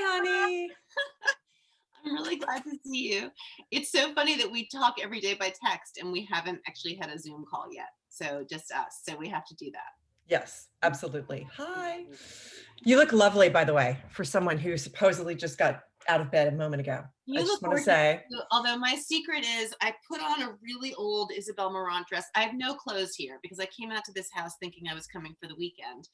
Hi, honey. I'm really glad to see you. It's so funny that we talk every day by text and we haven't actually had a Zoom call yet. So just us. So we have to do that. Yes, absolutely. Hi. You look lovely, by the way, for someone who supposedly just got out of bed a moment ago. I You just look want to gorgeous say, too, although my secret is I put on a really old Isabel Marant dress. I have no clothes here because I came out to this house thinking I was coming for the weekend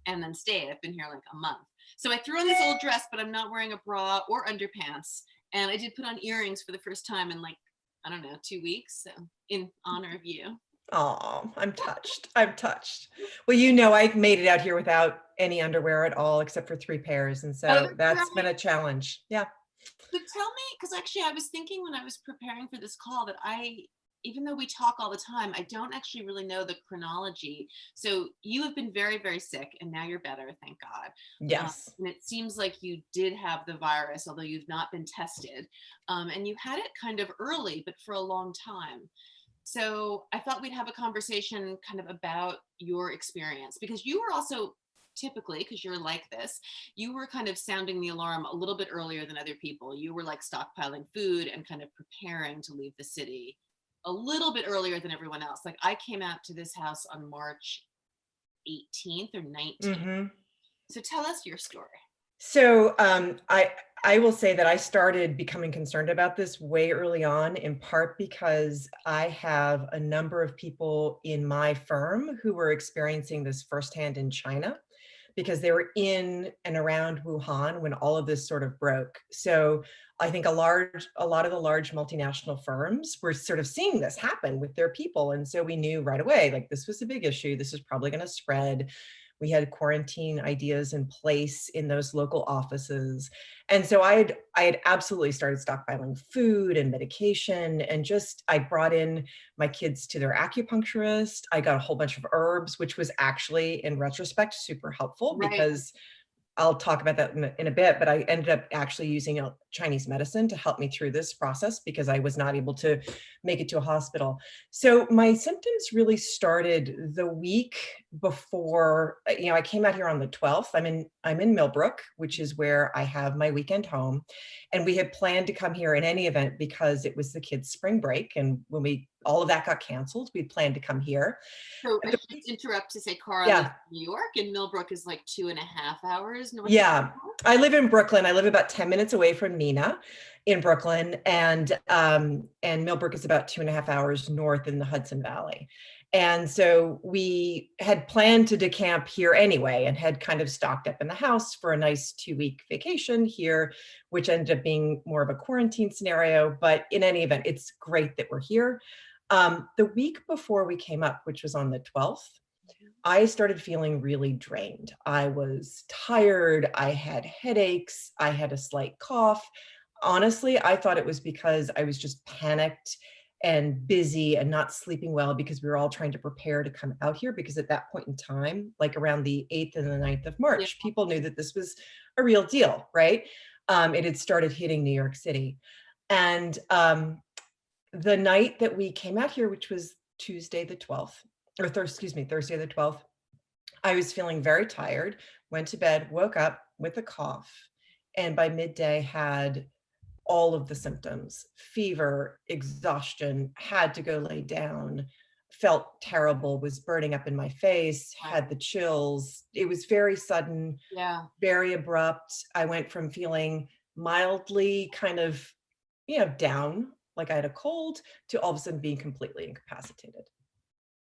and then stayed. I've been here like a month. So I threw on this old dress, but I'm not wearing a bra or underpants. And I did put on earrings for the first time in like, I don't know, 2 weeks. So in honor of you. oh, I'm touched. I'm touched. Well, I made it out here without any underwear at all, except for 3 pairs. And Oh, so that's that's been right. a challenge. Yeah. So tell me, because actually I was thinking when I was preparing for this call that even though we talk all the time, I don't actually really know the chronology. So you have been very, very sick and now you're better, thank God. Yes. And it seems like you did have the virus, although you've not been tested. And you had it kind of early, but for a long time. So I thought we'd have a conversation kind of about your experience because you were also typically, because you're like this, you were kind of sounding the alarm a little bit earlier than other people. You were like stockpiling food and kind of preparing to leave the city a little bit earlier than everyone else. Like I came out to this house on March 18th or 19th. Hmm. So tell us your story. So I will say that I started becoming concerned about this way early on, in part because I have a number of people in my firm who were experiencing this firsthand in China because they were in and around Wuhan when all of this sort of broke. So I think a lot of the large multinational firms were sort of seeing this happen with their people. And so we knew right away, like this was a big issue. This is probably going to spread. We had quarantine ideas in place in those local offices. And so I had absolutely started stockpiling food and medication, and just I brought in my kids to their acupuncturist. I got a whole bunch of herbs, which was actually in retrospect super helpful Right. because I'll talk about that in a bit, but I ended up actually using a Chinese medicine to help me through this process because I was not able to make it to a hospital. So my symptoms really started the week before, I came out here on the 12th. I'm in Millbrook, which is where I have my weekend home. And we had planned to come here in any event because it was the kids' spring break. And when all of that got canceled, we planned to come here. So I But should interrupt to say Cara lives yeah, in New York and Millbrook is like 2.5 hours north of yeah. Baltimore. I live in Brooklyn. I live about 10 minutes away from Nina in Brooklyn, and Millbrook is about 2.5 hours north in the Hudson Valley. And so we had planned to decamp here anyway and had kind of stocked up in the house for a nice 2-week vacation here, which ended up being more of a quarantine scenario. But in any event, it's great that we're here. The week before we came up, which was on the 12th, I started feeling really drained. I was tired. I had headaches. I had a slight cough. Honestly, I thought it was because I was just panicked and busy and not sleeping well because we were all trying to prepare to come out here. Because at that point in time, like around the 8th and the 9th of Yeah. March, people knew that this was a real deal, right? It had started hitting New York City. And the night that we came out here, which was Tuesday the 12th, or Thursday the 12th, I was feeling very tired, went to bed, woke up with a cough, and by midday had all of the symptoms: fever, exhaustion, had to go lay down, felt terrible, was burning up in my face, Wow. had the chills. It was very sudden, Yeah. very abrupt. I went from feeling mildly kind of, down, like I had a cold, to all of a sudden being completely incapacitated.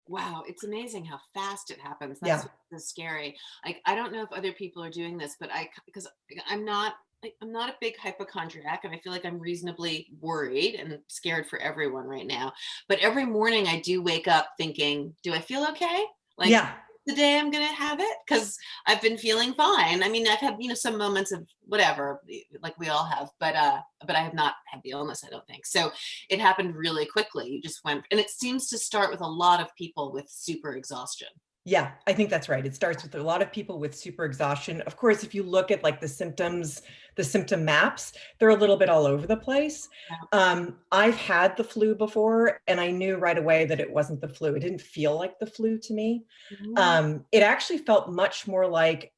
Wow, it's amazing how fast it happens. That's Yeah. what's so scary. Like I don't know if other people are doing this, but because I'm not a big hypochondriac and I feel like I'm reasonably worried and scared for everyone right now. But every morning I do wake up thinking, do I feel okay? Like Yeah. the day I'm gonna have it? Because I've been feeling fine. I mean, I've had, some moments of whatever, like we all have, but I have not had the illness, I don't think. So it happened really quickly. You just went, and it seems to start with a lot of people with super exhaustion. Yeah, I think that's right. It starts with a lot of people with super exhaustion. Of course, if you look at like the symptoms the symptom maps, they're a little bit all over the place. I've had the flu before, and I knew right away that it wasn't the flu. It didn't feel like the flu to me. Mhm. It actually felt much more like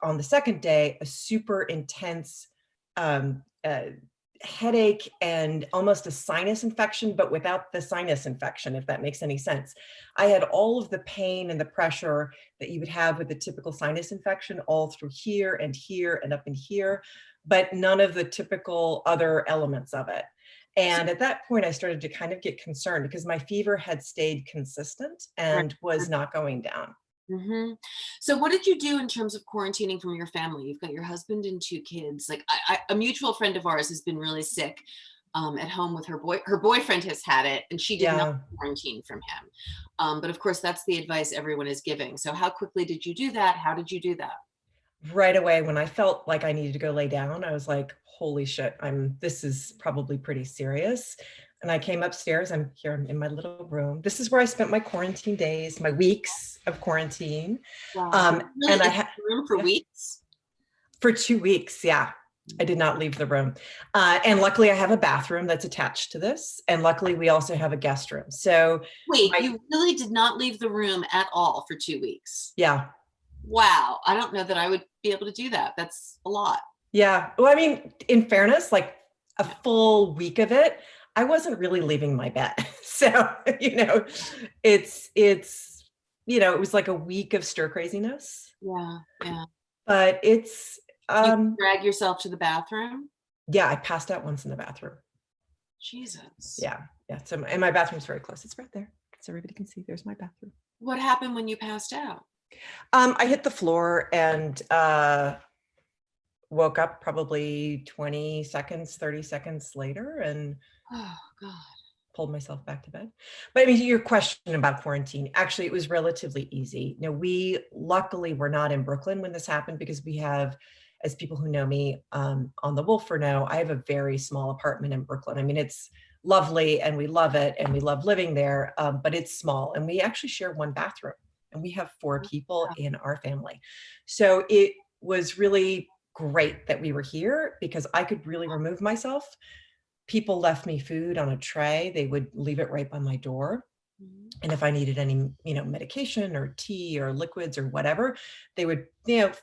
on the second day, a super intense um, uh, headache and almost a sinus infection, but without the sinus infection, if that makes any sense. I had all of the pain and the pressure that you would have with a typical sinus infection all through here and up in here, but none of the typical other elements of it. And at that point, I started to kind of get concerned because my fever had stayed consistent Right. and was not going down. hmm So, what did you do in terms of quarantining from your family? You've got your husband and two kids. Like, a mutual friend of ours has been really sick at home with her boy. Her boyfriend has had it, and she did not Yeah, quarantine from him. But of course, that's the advice everyone is giving. So, how quickly did you do that? How did you do that? right away when I felt like I needed to go lay down, I was like, holy shit, this is probably pretty serious. And I came upstairs. I'm here in my little room. This is where I spent my quarantine days, my weeks of quarantine. Wow, were you And really I in had, the room for yeah, weeks? for 2 weeks. Yeah. I did not leave the room. And luckily I have a bathroom that's attached to this. And luckily we also have a guest room. So Wait, my, you really did not leave the room at all for 2 weeks? yeah, Wow, I don't know that I would be able to do that. That's a lot. yeah. Well, I mean, in fairness, like a full week of it, I wasn't really leaving my bed. So, it was like a week of stir craziness, Yeah, yeah. but You um, drag yourself to the bathroom? yeah, I passed out once in the bathroom. Jesus. Yeah. Yeah. So, and my bathroom's very close. It's right there. So everybody can see there's my bathroom. What happened when you passed out? I hit the floor and woke up probably 20 seconds, 30 seconds later and Oh, God. pulled myself back to bed. But I mean, your question about quarantine, actually, it was relatively easy. We luckily were not in Brooklyn when this happened because we have, as people who know me on the Wolfer know, I have a very small apartment in Brooklyn. I mean, it's lovely and we love it and we love living there, but it's small and we actually share one bathroom and we have 4 people in our family. So it was really great that we were here because I could really remove myself. People left me food on a tray. They would leave it right by my door. Mhm. And if I needed any, medication or tea or liquids or whatever, they would,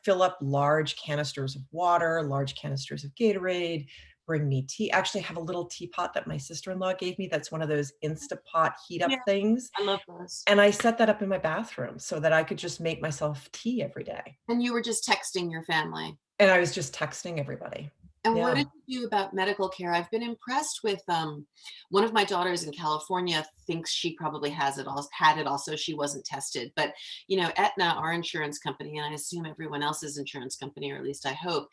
fill up large canisters of water, large canisters of Gatorade, bring me tea. Actually, I have a little teapot that my sister-in-law gave me. That's one of those Instapot heat Yeah, up things. I love those. And I set that up in my bathroom so that I could just make myself tea every day. And you were just texting your family. And I was just texting everybody. And what Yeah. did you do about medical care? I've been impressed with one of my daughters in California thinks she probably had it also. She wasn't tested. But Aetna, our insurance company, and I assume everyone else's insurance company, or at least I hope,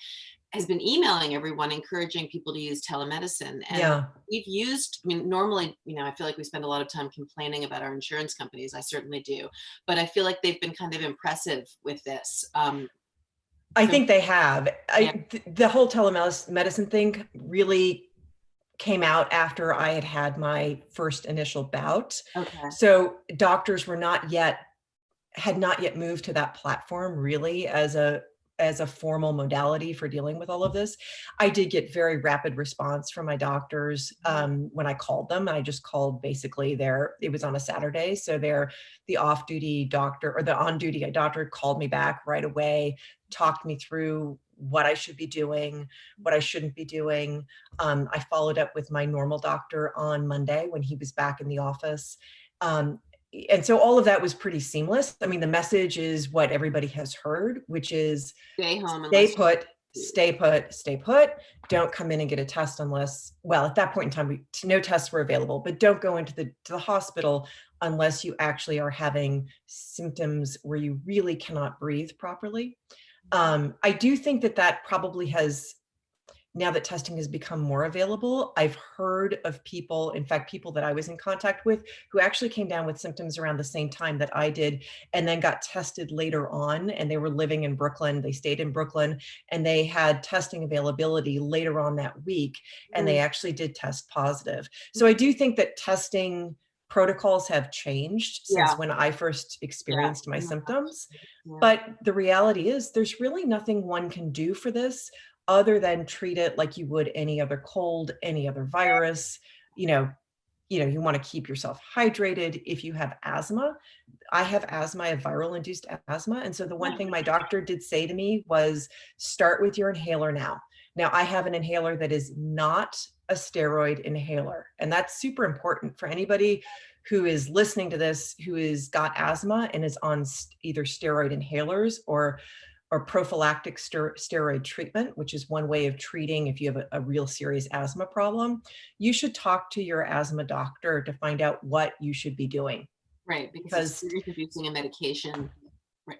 has been emailing everyone encouraging people to use telemedicine. And Yeah. we've used, I mean, normally, I feel like we spend a lot of time complaining about our insurance companies. I certainly do. But I feel like they've been kind of impressive with this. I So, think they have. yeah. The whole telemedicine thing really came out after I had had my first initial bout. Okay. So doctors had not yet moved to that platform really as a formal modality for dealing with all of this. I did get very rapid response from my doctors when I called them. I just called basically it was on a Saturday. So the off-duty doctor or the on-duty doctor called me back right away, talked me through what I should be doing, what I shouldn't be doing. I followed up with my normal doctor on Monday when he was back in the office. Um, and so all of that was pretty seamless. I mean, the message is what everybody has heard, which is Stay home stay unless put, you. stay put, stay put. Don't come in and get a test unless, well, at that point in time, no tests were available, but don't go into the hospital unless you actually are having symptoms where you really cannot breathe properly. I do think that probably has, now that testing has become more available, I've heard of people, in fact, people that I was in contact with who actually came down with symptoms around the same time that I did, and then got tested later on, and they were living in Brooklyn. They stayed in Brooklyn, and they had testing availability later on that week, and they Mm, actually did test positive. So I do think that testing protocols have changed since yeah, when I first yeah. experienced my Yeah. symptoms. Yeah. But the reality is there's really nothing one can do for this other than treat it like you would any other cold, any other virus. You know, you want to keep yourself hydrated. If you have asthma, I have asthma, I have viral induced asthma. And so the one thing my doctor did say to me was start with your inhaler now. Now I have an inhaler that is not a steroid inhaler. And that's super important for anybody who is listening to this, who has got asthma and is on either steroid inhalers or prophylactic steroid treatment, which is one way of treating if you have a real serious asthma problem. You should talk to your asthma doctor to find out what you should be doing. Right, because if you're introducing a medication,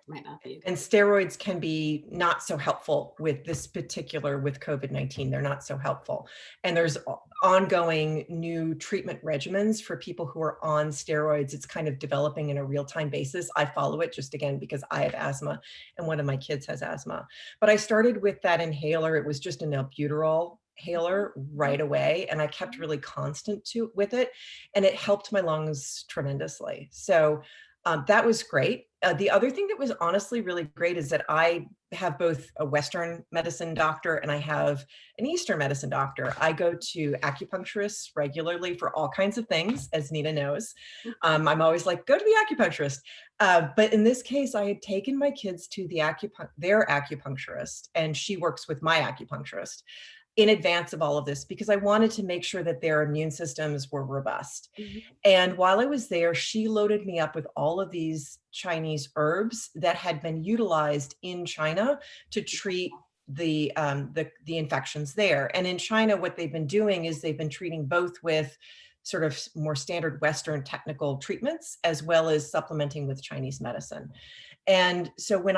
might not be. And steroids can be not so helpful with this particular, with COVID-19, they're not so helpful. And there's ongoing new treatment regimens for people who are on steroids. It's kind of developing in a real-time basis. I follow it just again, because I have asthma and one of my kids has asthma. But I started with that inhaler. It was just an albuterol inhaler right away. And I kept really constant with it. And it helped my lungs tremendously. So that was great. The other thing that was honestly really great is that I have both a Western medicine doctor and I have an Eastern medicine doctor. I go to acupuncturists regularly for all kinds of things, as Nina knows. I'm always like, go to the acupuncturist. But in this case, I had taken my kids to their acupuncturist, and she works with my acupuncturist in advance of all of this, because I wanted to make sure that their immune systems were robust. And while I was there, she loaded me up with all of these Chinese herbs that had been utilized in China to treat the infections there. And in China, what they've been doing is they've been treating both with sort of more standard Western technical treatments, as well as supplementing with Chinese medicine. And so when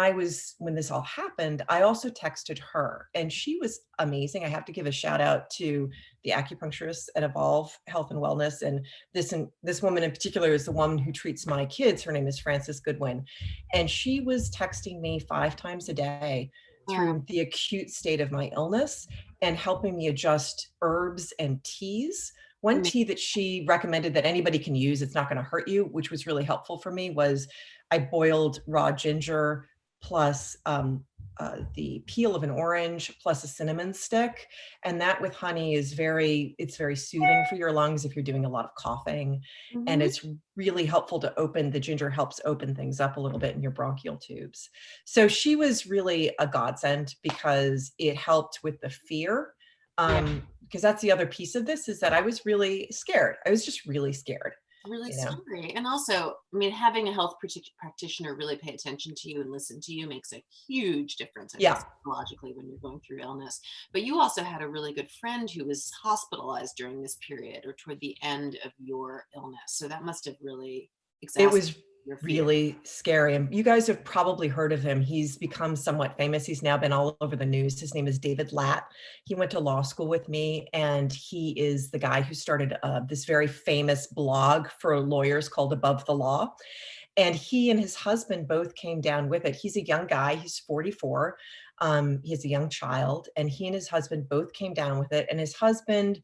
this all happened, I also texted her, and she was amazing. I have to give a shout out to the acupuncturists at Evolve Health and Wellness. And this woman in particular is the woman who treats my kids. Her name is Frances Goodwin. And she was texting me 5 times a day through the acute state of my illness and helping me adjust herbs and teas. One tea that she recommended that anybody can use, it's not going to hurt you, which was really helpful for me, was I boiled raw ginger plus the peel of an orange plus a cinnamon stick. And that with honey is it's very soothing for your lungs if you're doing a lot of coughing. And it's really helpful to the ginger helps open things up a little bit in your bronchial tubes. So she was really a godsend because it helped with the fear. Because that's the other piece of this, is that I was really scared. I was just really scared. Really scary. And also, I mean, having a health practitioner really pay attention to you and listen to you makes a huge difference, I think, psychologically when you're going through illness. But you also had a really good friend who was hospitalized during this period or toward the end of your illness. So that must have really exacerbated your fear. Really scary. And you guys have probably heard of him. He's become somewhat famous. He's now been all over the news. His name is David Latt. He went to law school with me, and he is the guy who started this very famous blog for lawyers called Above the Law. And he and his husband both came down with it. He's a young guy. He's 44. He has a young child, and he and his husband both came down with it. And his husband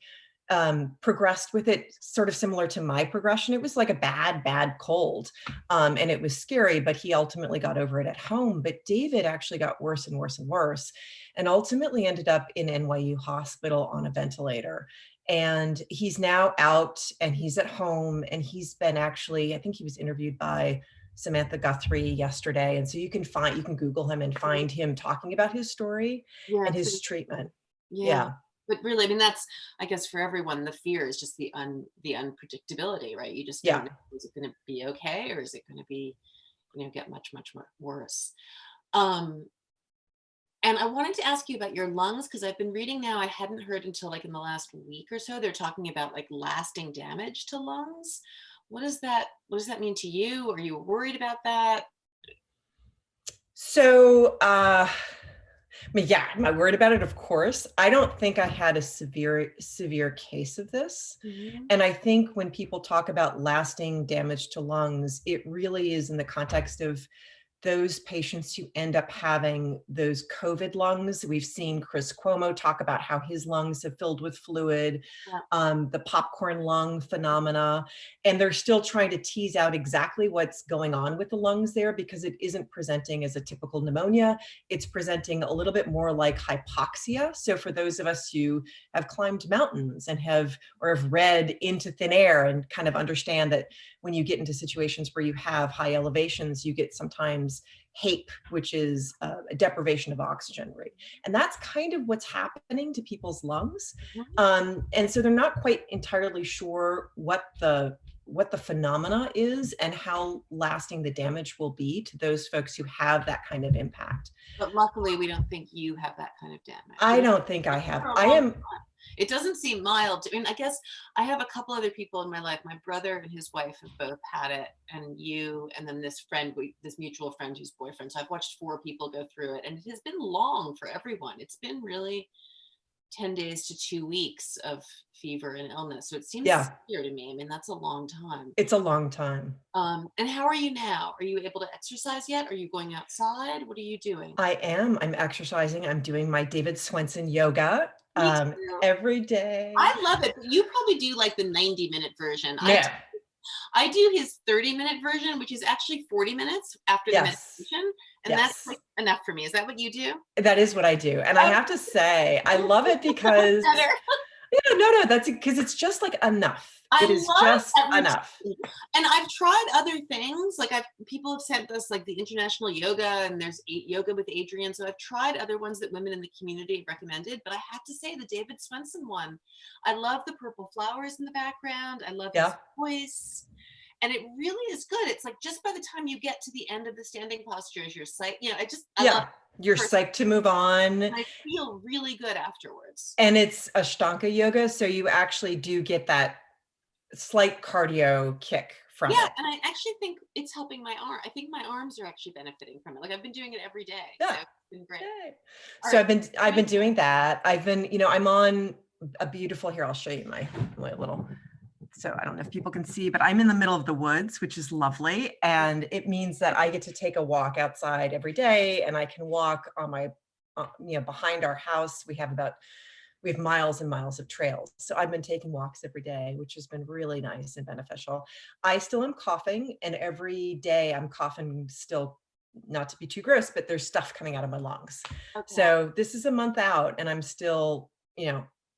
progressed with it sort of similar to my progression. It was like a bad cold. And it was scary, but he ultimately got over it at home. But David actually got worse and worse and worse, and ultimately ended up in NYU hospital on a ventilator. And he's now out and he's at home, and he's been actually, I think he was interviewed by Samantha Guthrie yesterday. And so you can Google him and find him talking about his story and his treatment. But really, I mean, that's, I guess, for everyone, the fear is just the unpredictability, right? You just don't know, is it going to be okay, or is it going to be, get much, much more worse? And I wanted to ask you about your lungs, because I've been reading now, I hadn't heard until like in the last week or so, they're talking about like lasting damage to lungs. What does that mean to you? Are you worried about that? So, am I worried about it? Of course. I don't think I had a severe case of this. And I think when people talk about lasting damage to lungs, it really is in the context of those patients who end up having those COVID lungs. We've seen Chris Cuomo talk about how his lungs have filled with fluid, Yeah. the popcorn lung phenomena, and they're still trying to tease out exactly what's going on with the lungs there, because it isn't presenting as a typical pneumonia. It's presenting a little bit more like hypoxia. So for those of us who have climbed mountains and have read Into Thin Air and kind of understand that when you get into situations where you have high elevations, you get sometimes HAPE, which is a deprivation of oxygen rate. And that's kind of what's happening to people's lungs. And so they're not quite entirely sure what the phenomena is and how lasting the damage will be to those folks who have that kind of impact. But luckily, we don't think you have that kind of damage. I don't think I have. It doesn't seem mild. I mean, I guess I have a couple other people in my life. My brother and his wife have both had it, and you, and then this friend, this mutual friend whose boyfriend. So I've watched 4 people go through it, and it has been long for everyone. It's been really 10 days to 2 weeks of fever and illness. So it seems severe to me. I mean, that's a long time. It's a long time. And how are you now? Are you able to exercise yet? Are you going outside? What are you doing? I am. I'm exercising. I'm doing my David Swenson yoga every day. I love it. You probably do like the 90-minute version. Yeah. I do his 30-minute version, which is actually 40 minutes after the meditation. And that's like enough for me. Is that what you do? That is what I do. And I have to say, I love it because no, that's because it's just like enough. It is just enough. And I've tried other things. Like people have sent us like the international yoga, and there's yoga with Adrian. So I've tried other ones that women in the community have recommended, but I have to say the David Swenson one, I love the purple flowers in the background. I love his voice. And it really is good. It's like just by the time you get to the end of the standing postures, your sight, I love it. You're psyched to move on. I feel really good afterwards. And it's Ashtanga yoga, so you actually do get that slight cardio kick from it. And I actually think it's helping my arm. I think my arms are actually benefiting from it. Like I've been doing it every day. So it's been great. So I've been doing that. I've been, I'm on a beautiful, here, I'll show you my little, so I don't know if people can see, but I'm in the middle of the woods, which is lovely. And it means that I get to take a walk outside every day, and I can walk on my, behind our house. We have miles and miles of trails. So I've been taking walks every day, which has been really nice and beneficial. I still am coughing, and every day I'm coughing still, not to be too gross, but there's stuff coming out of my lungs. Okay. So this is a month out, and I'm still,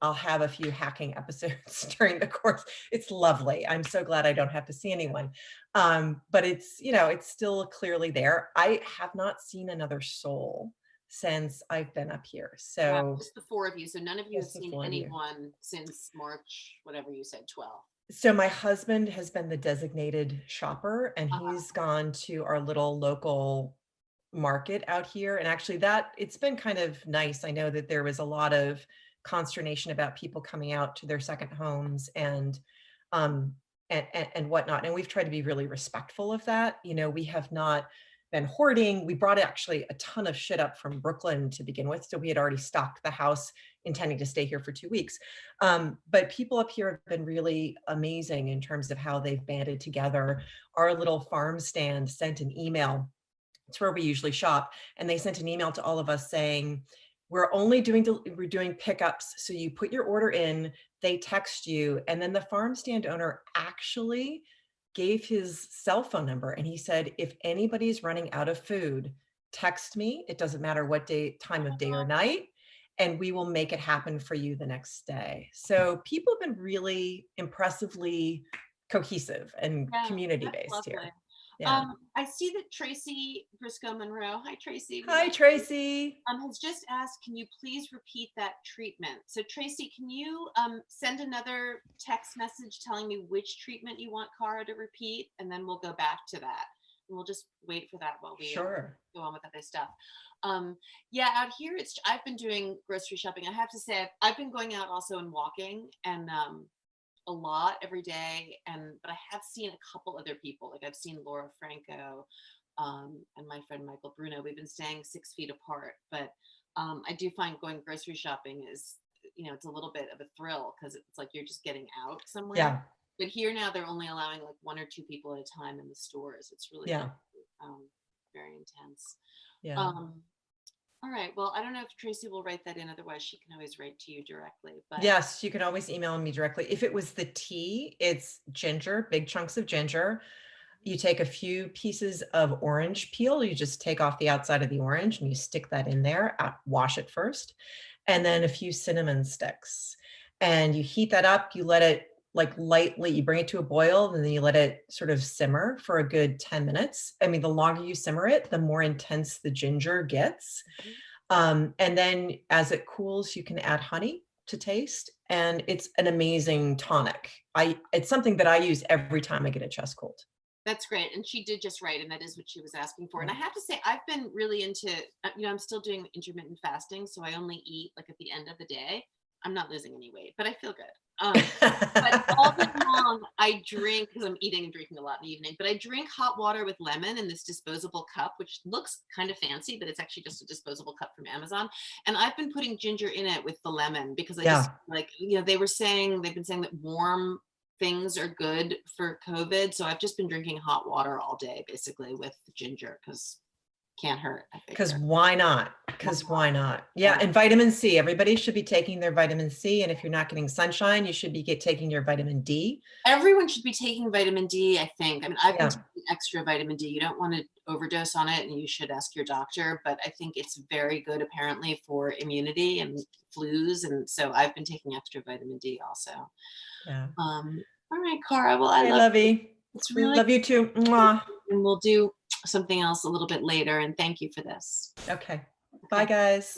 I'll have a few hacking episodes during the course. It's lovely. I'm so glad I don't have to see anyone. But it's, it's still clearly there. I have not seen another soul since I've been up here. So just the 4 of you. So none of you have seen anyone since March, whatever you said, 12. So my husband has been the designated shopper, and he's gone to our little local market out here. And actually it's been kind of nice. I know that there was a lot of consternation about people coming out to their second homes and whatnot. And we've tried to be really respectful of that. We have not been hoarding. We brought actually a ton of shit up from Brooklyn to begin with. So we had already stocked the house, intending to stay here for 2 weeks. But people up here have been really amazing in terms of how they've banded together. Our little farm stand sent an email. It's where we usually shop. And they sent an email to all of us saying, we're doing pickups. So you put your order in, they text you. And then the farm stand owner actually gave his cell phone number. And he said, if anybody's running out of food, text me. It doesn't matter what time of day or night, and we will make it happen for you the next day. So people have been really impressively cohesive and community-based here. Yeah. I see that Tracy Briscoe Monroe. Hi, Tracy. Hi, Tracy. Has just asked, can you please repeat that treatment? So Tracy, can you send another text message telling me which treatment you want Cara to repeat? And then we'll go back to that. And we'll just wait for that while we go on with other stuff. Out here, I've been doing grocery shopping. I have to say, I've been going out also and walking, and a lot every day, but I have seen a couple other people. Like I've seen Laura Franco and my friend Michael Bruno. We've been staying 6 feet apart, but I do find going grocery shopping is, it's a little bit of a thrill, because it's like you're just getting out somewhere. Yeah. But here now they're only allowing like 1 or 2 people at a time in the stores. It's really good. very intense. Yeah. All right. Well, I don't know if Tracy will write that in. Otherwise, she can always write to you directly. But Yes, you can always email me directly. If it was the tea, it's ginger, big chunks of ginger. You take a few pieces of orange peel. You just take off the outside of the orange and you stick that in there, wash it first, and then a few cinnamon sticks. And you heat that up. You let it like lightly, you bring it to a boil, and then you let it sort of simmer for a good 10 minutes. I mean, the longer you simmer it, the more intense the ginger gets. And then as it cools, you can add honey to taste, and it's an amazing tonic. It's something that I use every time I get a chest cold. that's great. And she did just write, and that is what she was asking for. And I have to say, I've been really into, I'm still doing intermittent fasting. So I only eat like at the end of the day. I'm not losing any weight, but I feel good. But all day long, I drink, because I'm eating and drinking a lot in the evening, but I drink hot water with lemon in this disposable cup, which looks kind of fancy, but it's actually just a disposable cup from Amazon. And I've been putting ginger in it with the lemon because I just like, they've been saying that warm things are good for COVID. So I've just been drinking hot water all day, basically with ginger, because can't hurt. Because why not? Yeah. And vitamin C, everybody should be taking their vitamin C. And if you're not getting sunshine, you should be taking your vitamin D. Everyone should be taking vitamin D, I think. I mean, I've been taking extra vitamin D. You don't want to overdose on it, and you should ask your doctor, but I think it's very good apparently for immunity and flus. And so I've been taking extra vitamin D also. Yeah. All right, Cara. Well, I love you. It's really love you too. Mwah. And we'll do something else a little bit later. And thank you for this. Okay. Bye, guys.